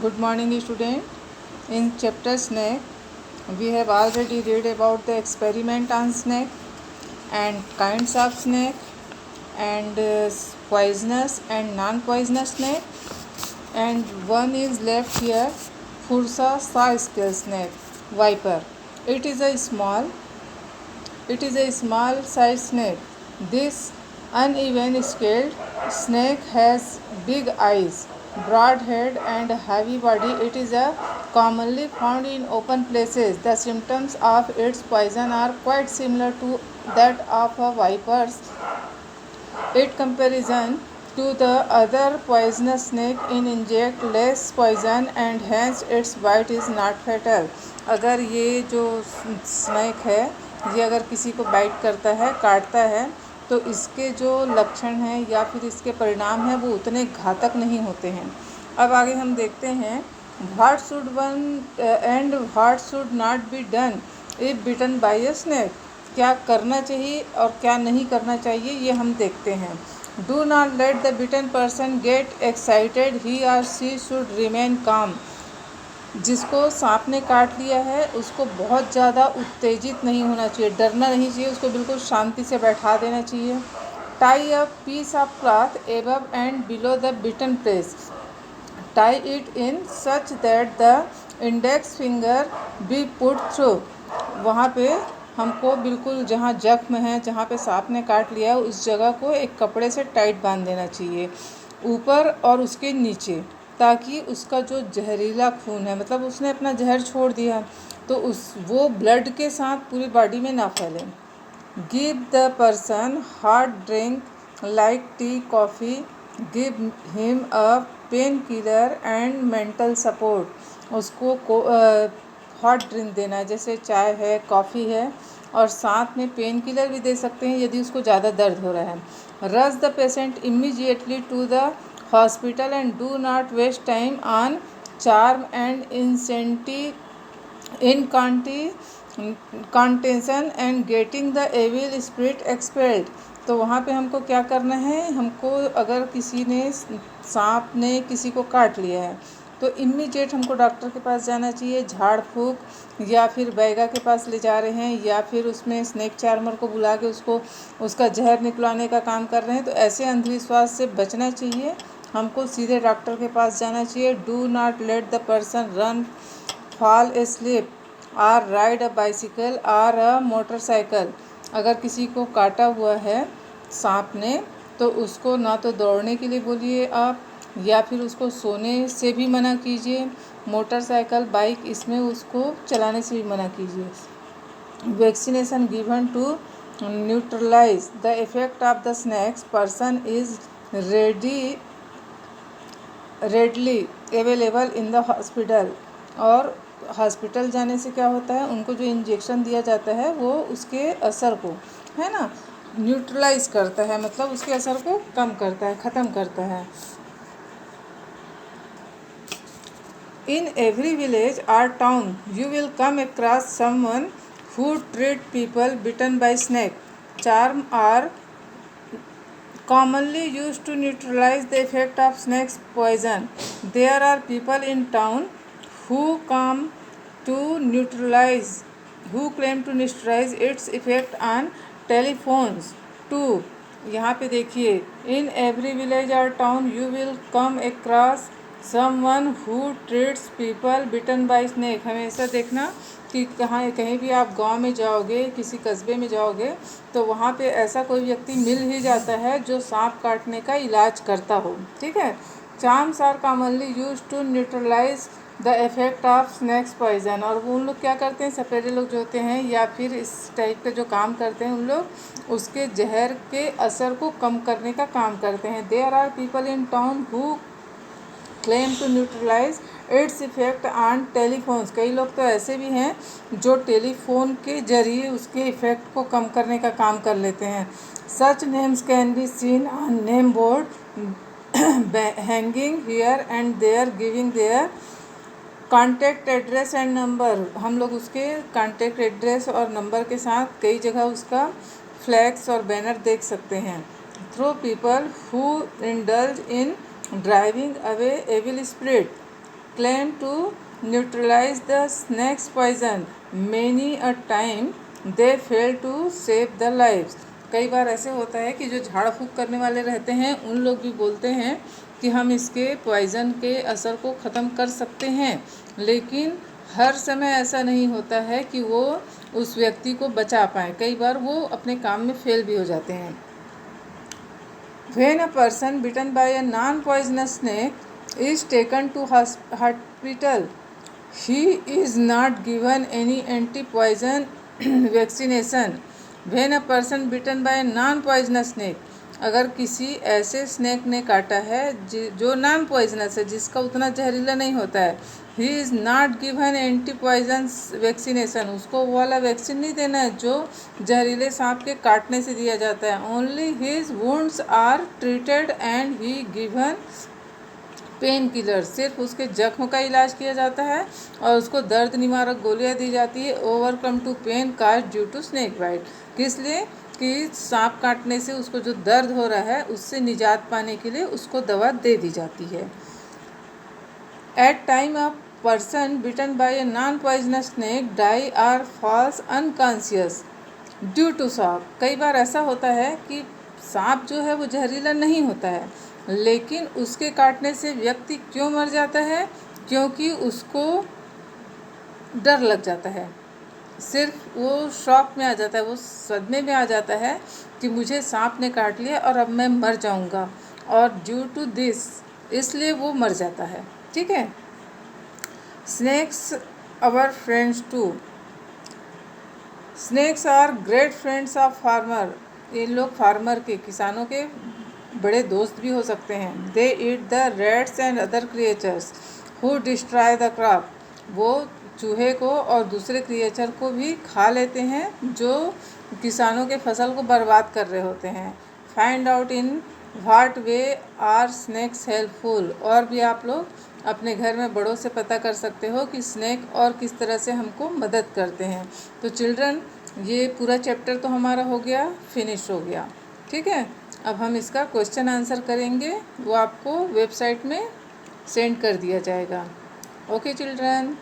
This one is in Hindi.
Good morning, student. In chapter snake, we have already read about the experiment on snake and kinds of snake and poisonous and non-poisonous snake. And one is left here, Fursa saw-scale snake, viper. It is a small size snake. This uneven scaled snake has big eyes, broad head and heavy body. It is commonly found in open places. The symptoms of its poison are quite similar to that of a viper's. In comparison to the other poisonous snake, it inject less poison and hence its bite is not fatal. अगर ये जो स्नेक है ये अगर किसी को बाइट करता है, काटता है, तो इसके जो लक्षण हैं या फिर इसके परिणाम हैं वो उतने घातक नहीं होते हैं। अब आगे हम देखते हैं what should one and what should not be done if bitten by a snake. क्या करना चाहिए और क्या नहीं करना चाहिए ये हम देखते हैं। Do not let the bitten person get excited, he और शी शुड रिमेन काम। जिसको सांप ने काट लिया है उसको बहुत ज़्यादा उत्तेजित नहीं होना चाहिए, डरना नहीं चाहिए, उसको बिल्कुल शांति से बैठा देना चाहिए। Tie a piece of cloth above and below the bitten place, tie it in such that the index finger be put through. वहाँ पे हमको बिल्कुल जहाँ जख्म है, जहाँ पे सांप ने काट लिया है उस जगह को एक कपड़े से टाइट बांध देना चाहिए, ऊपर और उसके नीचे, ताकि उसका जो जहरीला खून है, मतलब उसने अपना जहर छोड़ दिया, तो वो ब्लड के साथ पूरी बॉडी में ना फैले। Give the person hot drink like tea coffee, give him a pain killer and mental support. उसको हॉट ड्रिंक देना है, जैसे चाय है, कॉफ़ी है, और साथ में पेन किलर भी दे सकते हैं यदि उसको ज़्यादा दर्द हो रहा है। Rush the patient immediately to the hospital and do not waste time on charm and incantation and getting the evil spirit expelled. तो वहाँ पे हमको क्या करना है, हमको अगर किसी ने सांप ने किसी को काट लिया है तो इमीडिएट हमको डॉक्टर के पास जाना चाहिए। झाड़ फूँक या फिर बैगा के पास ले जा रहे हैं या फिर उसमें स्नेक चार्मर को बुला के उसका जहर निकलवाने का काम कर रहे हैं, तो ऐसे अंधविश्वास से बचना चाहिए। हमको सीधे डॉक्टर के पास जाना चाहिए। Do not let the person run, fall asleep और राइड अ बाइसिकल और अ मोटरसाइकिल। अगर किसी को काटा हुआ है सांप ने तो उसको ना तो दौड़ने के लिए बोलिए आप, या फिर उसको सोने से भी मना कीजिए। मोटरसाइकिल, बाइक, इसमें उसको चलाने से भी मना कीजिए। Vaccination given to neutralize the effect of the snake's person is readily available in the hospital. और हॉस्पिटल जाने से क्या होता है, उनको जो इंजेक्शन दिया जाता है वो उसके असर को, है ना, न्यूट्रलाइज करता है, मतलब उसके असर को कम करता है, ख़त्म करता है। In every village or town, you will come across someone who treat people bitten by snake. Charm are commonly used to neutralize the effect of snake's poison. There are people in town who claim to neutralize its effect on telephones too. यहाँ पे देखिए, in every village or town you will come across someone who treats people bitten by snake। हमेशा देखना कि कहीं भी आप गांव में जाओगे, किसी कस्बे में जाओगे, तो वहाँ पे ऐसा कोई व्यक्ति मिल ही जाता है जो सांप काटने का इलाज करता हो, ठीक है। Charms are commonly use to neutralize the effect of snake's poison. और वो उन लोग क्या करते हैं, सपेरे लोग जो होते हैं या फिर इस टाइप का जो काम करते हैं, उन लोग उसके जहर के असर को कम करने का काम करते हैं। There are people in town who claim to neutralize its effect on telephones. कई लोग तो ऐसे भी हैं जो टेलीफोन के जरिए उसके इफेक्ट को कम करने का काम कर लेते हैं। Such names can be seen on name board hanging here and there, giving their contact address and number. हम लोग उसके कॉन्टैक्ट एड्रेस और नंबर के साथ कई जगह उसका फ्लैक्स और बैनर देख सकते हैं। Through people who indulge in driving away evil spirit, claim to neutralize the snake's poison. Many a time they fail to save the lives. कई बार ऐसे होता है कि जो झाड़ फूँक करने वाले रहते हैं उन लोग भी बोलते हैं कि हम इसके पॉइज़न के असर को ख़त्म कर सकते हैं, लेकिन हर समय ऐसा नहीं होता है कि वो उस व्यक्ति को बचा पाएँ। कई बार वो अपने काम में फेल भी हो जाते हैं। When a person bitten by a non-poisonous snake is taken to hospital, he is not given any anti-poison vaccination. When a person bitten by a non-poisonous snake, अगर किसी ऐसे स्नैक ने काटा है जो नॉन पॉइजनस है, जिसका उतना जहरीला नहीं होता है, he is not given anti poison vaccination, उसको वो वाला वैक्सीन नहीं देना है जो जहरीले सांप के काटने से दिया जाता है। Only his wounds are treated and he given pain killer, सिर्फ उसके जख्म का इलाज किया जाता है और उसको दर्द निवारक गोलियां दी जाती है। Overcome to pain cause due to snake bite, किस लिए कि सांप काटने से उसको जो दर्द हो रहा है उससे निजात पाने के लिए उसको दवा दे दी जाती है। At time a person bitten by a non poisonous snake die or falls unconscious due to सांप। कई बार ऐसा होता है कि सांप जो है वो जहरीला नहीं होता है, लेकिन उसके काटने से व्यक्ति क्यों मर जाता है? क्योंकि उसको डर लग जाता है, सिर्फ वो शॉक में आ जाता है, वो सदमे में आ जाता है कि मुझे सांप ने काट लिया और अब मैं मर जाऊंगा, और ड्यू टू दिस इसलिए वो मर जाता है। ठीक है। Snakes our friends too. Snakes are great friends of farmer. ये लोग फार्मर के, किसानों के बड़े दोस्त भी हो सकते हैं। They eat the rats and other creatures who destroy the crop. वो चूहे को और दूसरे क्रिएचर को भी खा लेते हैं जो किसानों के फसल को बर्बाद कर रहे होते हैं। Find out in what way are snakes helpful. और भी आप लोग अपने घर में बड़ों से पता कर सकते हो कि स्नेक और किस तरह से हमको मदद करते हैं। तो चिल्ड्रन, ये पूरा चैप्टर तो हमारा हो गया, फिनिश हो गया। ठीक है। अब हम इसका क्वेश्चन आंसर करेंगे, वो आपको वेबसाइट में सेंड कर दिया जाएगा। Okay children.